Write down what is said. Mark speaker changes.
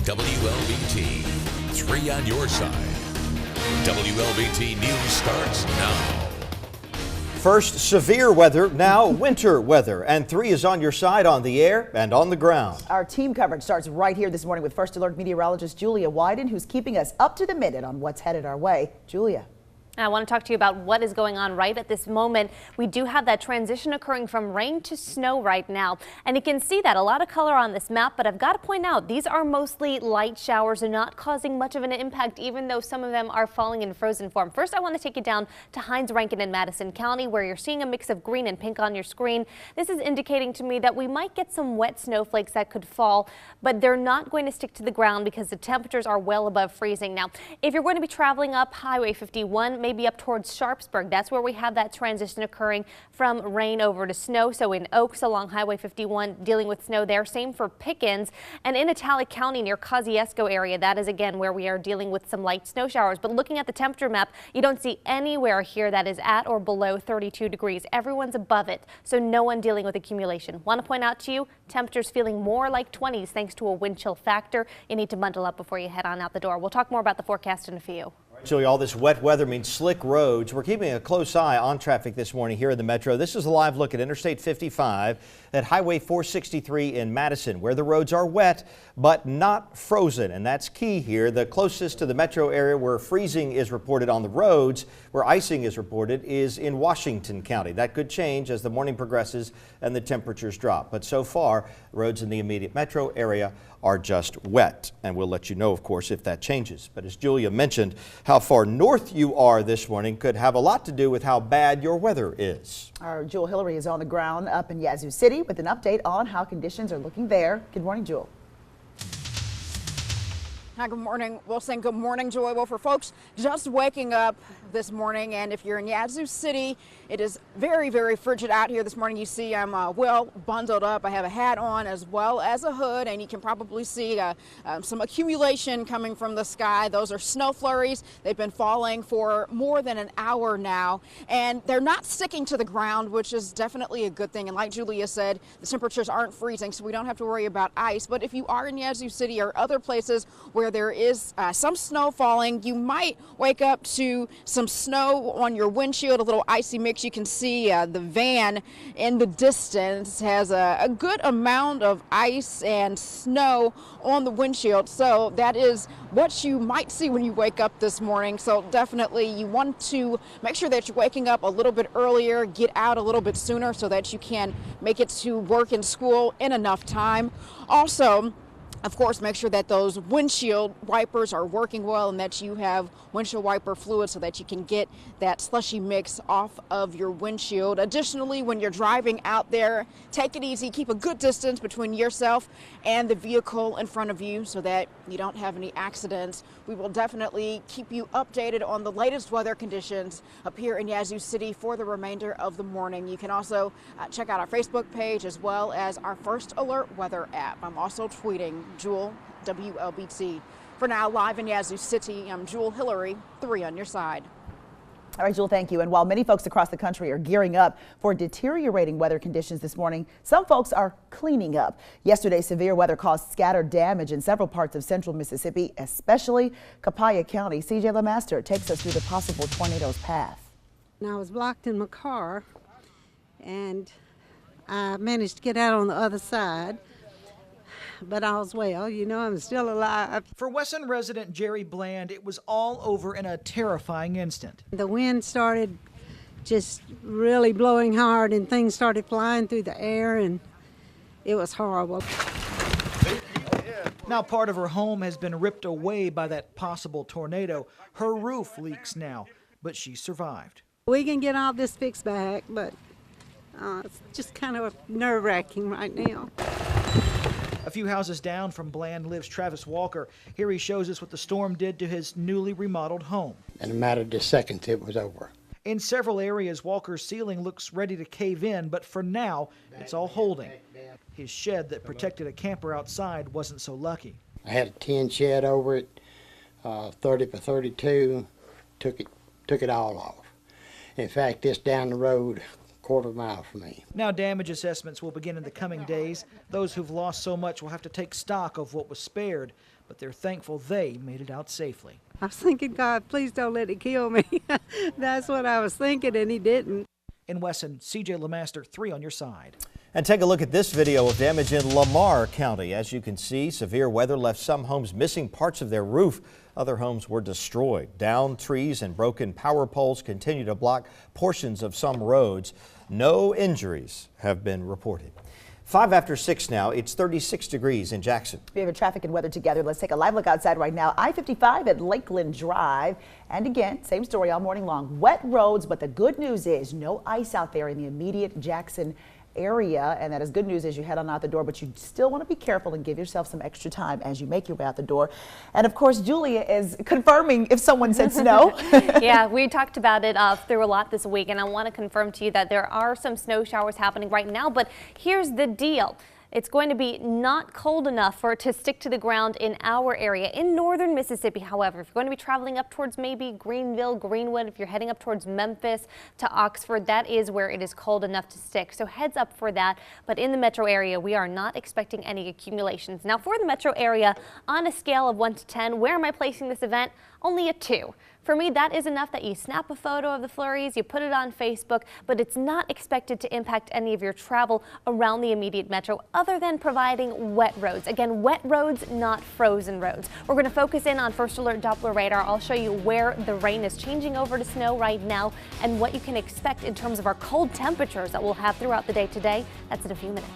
Speaker 1: WLBT, 3 on your side. WLBT News starts now.
Speaker 2: First, severe weather, now winter weather, and 3 is on your side on the air and on the ground.
Speaker 3: Our team coverage starts right here this morning with First Alert meteorologist Julia Wyden, who's keeping us up to the minute on what's headed our way. Julia.
Speaker 4: I want to talk to you about what is going on right at this moment. We do have that transition occurring from rain to snow right now, and you can see that a lot of color on this map, but I've got to point out these are mostly light showers and not causing much of an impact, even though some of them are falling in frozen form. First, I want to take you down to Hinds, Rankin and Madison County, where you're seeing a mix of green and pink on your screen. This is indicating to me that we might get some wet snowflakes that could fall, but they're not going to stick to the ground because the temperatures are well above freezing. Now, if you're going to be traveling up Highway 51, maybe up towards Sharpsburg, that's where we have that transition occurring from rain over to snow. So in Oaks along Highway 51, dealing with snow there. Same for Pickens, and in Italic County near Kosciuszko area, that is again where we are dealing with some light snow showers. But looking at the temperature map, you don't see anywhere here that is at or below 32 degrees. Everyone's above it, so no one dealing with accumulation. Want to point out to you, temperatures feeling more like 20s thanks to a wind chill factor. You need to bundle up before you head on out the door. We'll talk more about the forecast in a few.
Speaker 2: Julie, all this wet weather means slick roads. We're keeping a close eye on traffic this morning here in the metro. This is a live look at Interstate 55 at Highway 463 in Madison, where the roads are wet but not frozen. And that's key here. The closest to the metro area where freezing is reported on the roads, where icing is reported, is in Washington County. That could change as the morning progresses and the temperatures drop. But so far, roads in the immediate metro area are just wet. And we'll let you know, of course, if that changes. But as Julia mentioned, how far north you are this morning could have a lot to do with how bad your weather is.
Speaker 3: Our Jewel Hillary is on the ground up in Yazoo City with an update on how conditions are looking there. Good morning, Jewel.
Speaker 5: Hi, good morning. We'll say good morning, Joy. Well, for folks just waking up this morning, and if you're in Yazoo City, it is very, very frigid out here this morning. You see I'm well bundled up. I have a hat on as well as a hood, and you can probably see some accumulation coming from the sky. Those are snow flurries. They've been falling for more than an hour now, and they're not sticking to the ground, which is definitely a good thing. And like Julia said, the temperatures aren't freezing, so we don't have to worry about ice. But if you are in Yazoo City or other places where there is some snow falling, you might wake up to some snow on your windshield, a little icy mix. You can see the van in the distance has a good amount of ice and snow on the windshield. So that is what you might see when you wake up this morning. So definitely you want to make sure that you're waking up a little bit earlier, get out a little bit sooner so that you can make it to work and school in enough time. Also, of course, make sure that those windshield wipers are working well and that you have windshield wiper fluid so that you can get that slushy mix off of your windshield. Additionally, when you're driving out there, take it easy. Keep a good distance between yourself and the vehicle in front of you so that you don't have any accidents. We will definitely keep you updated on the latest weather conditions up here in Yazoo City for the remainder of the morning. You can also check out our Facebook page as well as our First Alert weather app. I'm also tweeting Jewel WLBT. For now, live in Yazoo City, I'm Jewel Hillary, 3 on your side.
Speaker 3: All right, Jewel, thank you. And while many folks across the country are gearing up for deteriorating weather conditions this morning, some folks are cleaning up. Yesterday's severe weather caused scattered damage in several parts of central Mississippi, especially Copiah County. CJ LeMaster takes us through the possible tornado's path.
Speaker 6: And I was blocked in my car, and I managed to get out on the other side. But I was well, you know, I'm still alive.
Speaker 7: For Wesson resident Jerry Bland, it was all over in a terrifying instant.
Speaker 6: The wind started just really blowing hard and things started flying through the air and it was horrible.
Speaker 7: Now part of her home has been ripped away by that possible tornado. Her roof leaks now, but she survived.
Speaker 6: We can get all this fixed back, but it's just kind of nerve-wracking right now.
Speaker 7: A few houses down from Bland lives Travis Walker. Here he shows us what the storm did to his newly remodeled home.
Speaker 8: In a matter of just seconds, it was over.
Speaker 7: In several areas, Walker's ceiling looks ready to cave in, but for now, it's all holding. His shed that protected a camper outside wasn't so lucky.
Speaker 8: I had a tin shed over it, 30 by 32, took it all off. In fact, it's down the road quarter mile from me.
Speaker 7: Now damage assessments will begin in the coming days. Those who've lost so much will have to take stock of what was spared. but they're thankful they made it out safely.
Speaker 6: I was thinking, God, please don't let it kill me. That's what I was thinking, and he didn't.
Speaker 7: In Wesson, CJ LeMaster, 3 on your side.
Speaker 2: And take a look at this video of damage in Lamar County. As you can see, severe weather left some homes missing parts of their roof. Other homes were destroyed. Downed trees and broken power poles continue to block portions of some roads. No injuries have been reported. 5 after 6 now. It's 36 degrees in Jackson.
Speaker 3: We have traffic and weather together. Let's take a live look outside right now. I-55 at Lakeland Drive. And again, same story all morning long. Wet roads, but the good news is no ice out there in the immediate Jackson area, and that is good news as you head on out the door, but you still want to be careful and give yourself some extra time as you make your way out the door. And of course, Julia is confirming if someone said snow.
Speaker 4: Yeah, we talked about it through a lot this week, and I want to confirm to you that there are some snow showers happening right now, but here's the deal. It's going to be not cold enough for it to stick to the ground in our area. In northern Mississippi, however, if you're going to be traveling up towards maybe Greenville, Greenwood, if you're heading up towards Memphis to Oxford, that is where it is cold enough to stick. So heads up for that. But in the metro area, we are not expecting any accumulations. Now for the metro area, on a scale of 1 to 10, where am I placing this event? Only a 2. For me, that is enough that you snap a photo of the flurries, you put it on Facebook, but it's not expected to impact any of your travel around the immediate metro other than providing wet roads. Again, wet roads, not frozen roads. We're going to focus in on First Alert Doppler radar. I'll show you where the rain is changing over to snow right now and what you can expect in terms of our cold temperatures that we'll have throughout the day today. That's in a few minutes.